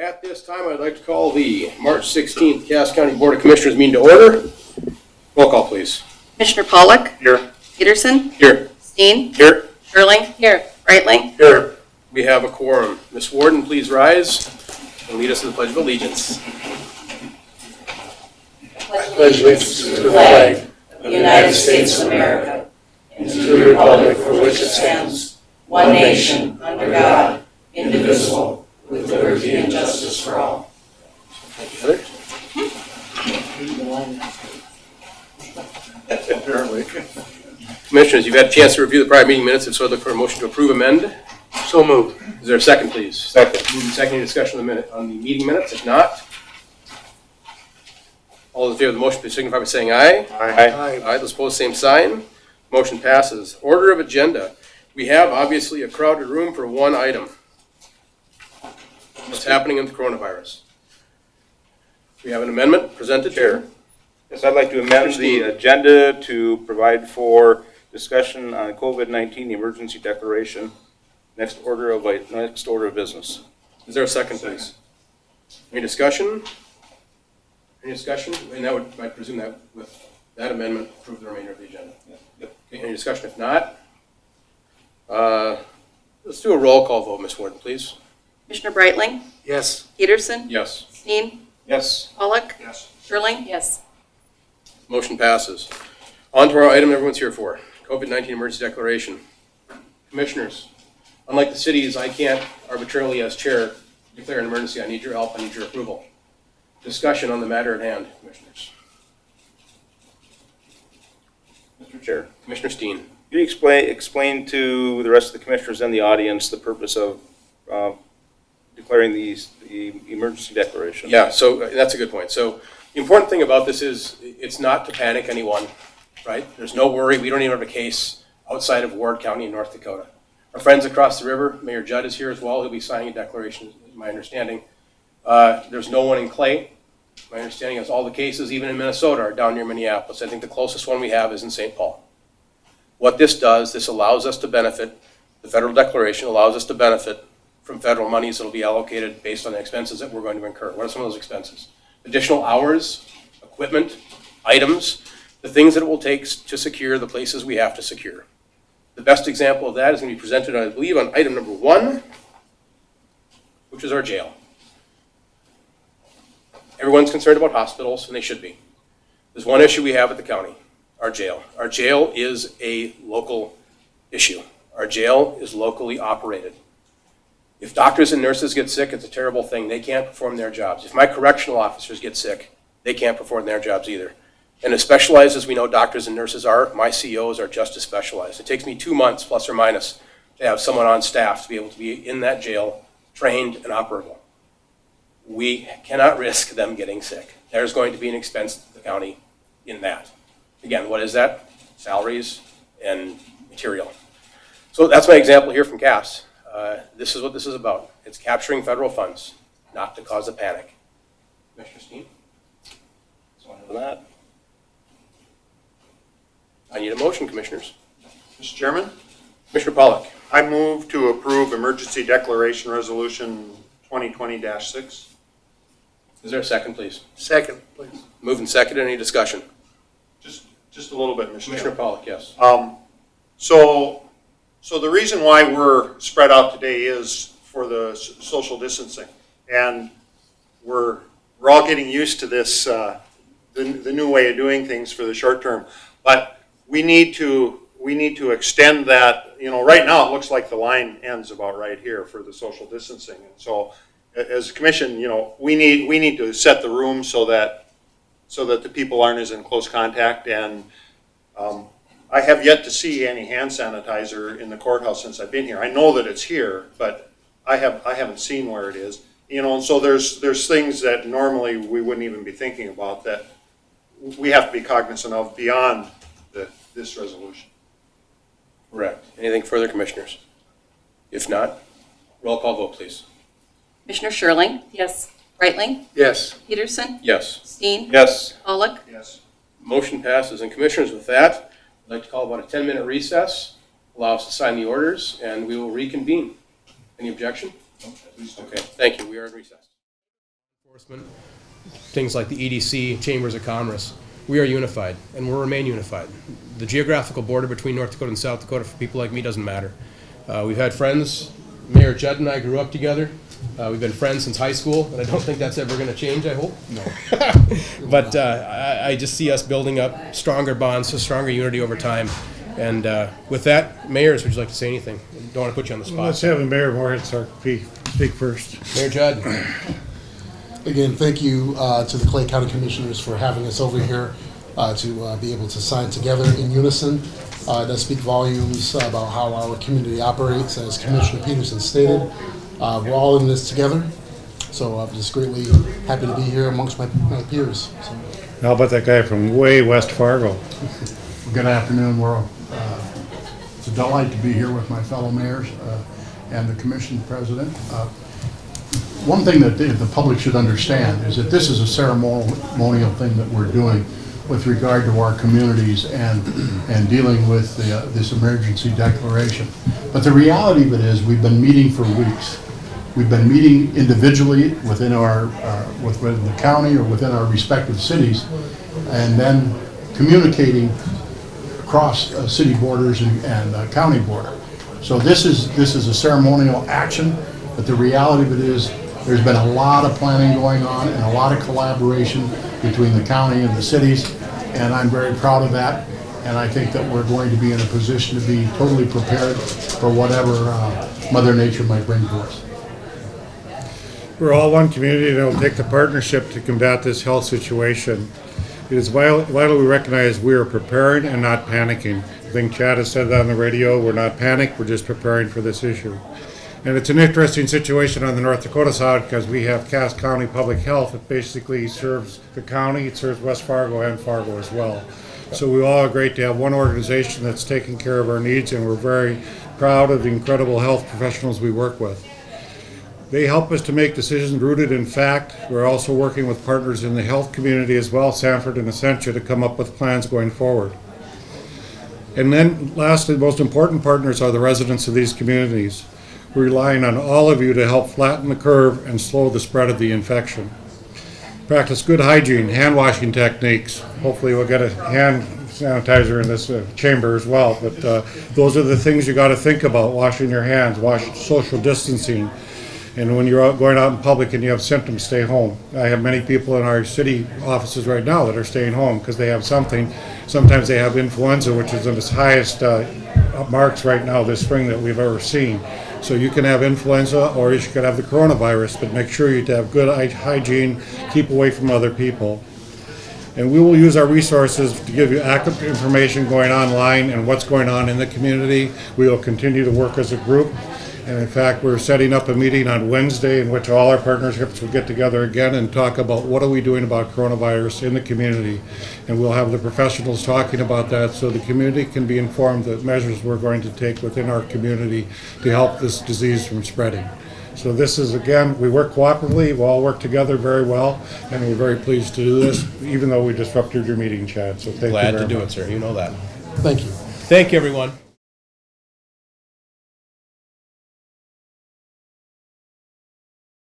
At this time, I'd like to call the March 16th Cass County Board of Commissioners meeting to order. Roll call, please. Commissioner Pollock. Here. Peterson. Here. Steen. Here. Sherling. Here. Breitling. Here. We have a quorum. Ms. Warden, please rise and lead us in the Pledge of Allegiance. Pledge allegiance to the flag of the United States of America and to the republic for which it stands, one nation, under God, indivisible, with liberty and justice for all. Apparently. Commissioners, you've had a chance to review the prior meeting minutes, and so I look for a motion to approve, amend. So moved. Is there a second, please? Second. Moving second, any discussion on the meeting minutes? If not, all those in favor of the motion, please signify by saying aye. Aye. Aye, those opposed, same sign. Motion passes. Order of agenda. We have obviously a crowded room for one item. What's happening in the coronavirus? We have an amendment presented here. Yes, I'd like to amend the agenda to provide for discussion on COVID-19 emergency declaration. Next order of business. Is there a second, please? Any discussion? Any discussion? And that would, I presume that with that amendment, approve the remainder of the agenda. Yep. Okay, any discussion? If not, let's do a roll call vote, Ms. Warden, please. Commissioner Breitling. Yes. Peterson. Yes. Steen. Yes. Pollock. Yes. Sherling. Yes. Motion passes. On to our item everyone's here for, COVID-19 emergency declaration. Commissioners, unlike the cities, I can't arbitrarily as chair declare an emergency. I need your help, I need your approval. Discussion on the matter at hand, Commissioners. Mr. Chair, Commissioner Steen. can you explain to the rest of the commissioners and the audience the purpose of declaring the emergency declaration? Yeah, so that's a good point. So the important thing about this is it's not to panic anyone, right? There's no worry. We don't even have a case outside of Ward County in North Dakota. Our friends across the river, Mayor Judd is here as well. He'll be signing a declaration, is my understanding. There's no one in Clay. My understanding is all the cases, even in Minnesota, are down near Minneapolis. I think the closest one we have is in St. Paul. What this does, this allows us to benefit, the federal declaration allows us to benefit from federal monies that will be allocated based on the expenses that we're going to incur. What are some of those expenses? Additional hours, equipment, items, the things that it will take to secure the places we have to secure. The best example of that is going to be presented, I believe, on item number 1, which is our jail. Everyone's concerned about hospitals, and they should be. There's one issue we have at the county, our jail. Our jail is a local issue. Our jail is locally operated. If doctors and nurses get sick, it's a terrible thing. They can't perform their jobs. If my correctional officers get sick, they can't perform their jobs either. And as specialized as we know doctors and nurses are, my COs are just as specialized. It takes me 2 months, plus or minus, to have someone on staff to be able to be in that jail, trained and operable. We cannot risk them getting sick. There's going to be an expense to the county in that. Again, what is that? Salaries and material. So that's my example here from Cass. This is what this is about. It's capturing federal funds, not to cause a panic. Commissioner Steen? So for that. I need a motion, Commissioners. Mr. Chairman, Commissioner Pollock. I move to approve Emergency Declaration Resolution 2020-6. Is there a second, please? Second, please. Moved and seconded. Any discussion? Just a little bit, Mr. Commissioner Chairman. Pollock, yes. So the reason why we're spread out today is for the social distancing, and we're all getting used to this, the new way of doing things for the short term. But we need to extend that. You know, right now it looks like the line ends about right here for the social distancing, and so as a commission, you know, we need to set the room so that the people aren't as in close contact. And I have yet to see any hand sanitizer in the courthouse since I've been here. I know that it's here, but I haven't seen where it is. You know, and so there's things that normally we wouldn't even be thinking about that we have to be cognizant of beyond this resolution. Correct. Anything further, Commissioners? If not, roll call vote, please. Commissioner Sherling. Yes. Breitling. Yes. Peterson. Yes. Steen. Yes. Pollock. Yes. Motion passes. And Commissioners, with that, I'd like to call about a 10-minute recess, allow us to sign the orders, and we will reconvene. Any objection? Okay, thank you. We are in recess. enforcement, things like the EDC, Chambers of Commerce, we are unified and we'll remain unified. The geographical border between North Dakota and South Dakota for people like me doesn't matter. We've had friends, Mayor Judd and I grew up together. We've been friends since high school, and I don't think that's ever going to change, I hope. No. But I just see us building up stronger bonds, a stronger unity over time. And with that, mayors, would you like to say anything? Don't want to put you on the spot. Let's have the Mayor Moritz speak first. Mayor Judd. Again, thank you to the Clay County Commissioners for having us over here to be able to sign together in unison. It does speak volumes about how our community operates, as Commissioner Peterson stated. We're all in this together, so I'm just greatly happy to be here amongst my peers. So. How about that guy from way West Fargo? Good afternoon, world. It's a delight to be here with my fellow mayors and the commission president. One thing that the public should understand is that this is a ceremonial thing that we're doing with regard to our communities and dealing with this emergency declaration. But the reality of it is we've been meeting for weeks. We've been meeting individually within within the county or within our respective cities, and then communicating across city borders and county border. So this is a ceremonial action, but the reality of it is there's been a lot of planning going on and a lot of collaboration between the county and the cities, and I'm very proud of that. And I think that we're going to be in a position to be totally prepared for whatever Mother Nature might bring to us. We're all one community, and it'll take the partnership to combat this health situation. It is vital we recognize we are preparing and not panicking. I think Chad has said that on the radio. We're not panicked, we're just preparing for this issue. And it's an interesting situation on the North Dakota side because we have Cass County Public Health. It basically serves the county, it serves West Fargo and Fargo as well. So we all agree to have one organization that's taking care of our needs, and we're very proud of the incredible health professionals we work with. They help us to make decisions rooted in fact. We're also working with partners in the health community as well, Sanford and Essentia, to come up with plans going forward. And then lastly, the most important partners are the residents of these communities. We're relying on all of you to help flatten the curve and slow the spread of the infection. Practice good hygiene, hand washing techniques. Hopefully we'll get a hand sanitizer in this chamber as well, but those are the things you got to think about: washing your hands, social distancing. And when you're going out in public and you have symptoms, stay home. I have many people in our city offices right now that are staying home because they have something. Sometimes they have influenza, which is at its highest marks right now this spring that we've ever seen. So you can have influenza or you could have the coronavirus, but make sure you have good hygiene, keep away from other people. And we will use our resources to give you accurate information going online and what's going on in the community. We will continue to work as a group. And in fact, we're setting up a meeting on Wednesday in which all our partnerships will get together again and talk about what are we doing about coronavirus in the community. And we'll have the professionals talking about that so the community can be informed that measures we're going to take within our community to help this disease from spreading. So this is, again, we work cooperatively, we all work together very well, and we're very pleased to do this, even though we disrupted your meeting, Chad. So thank you very much. Glad to do it, sir. You know that. Thank you. Thank you, everyone.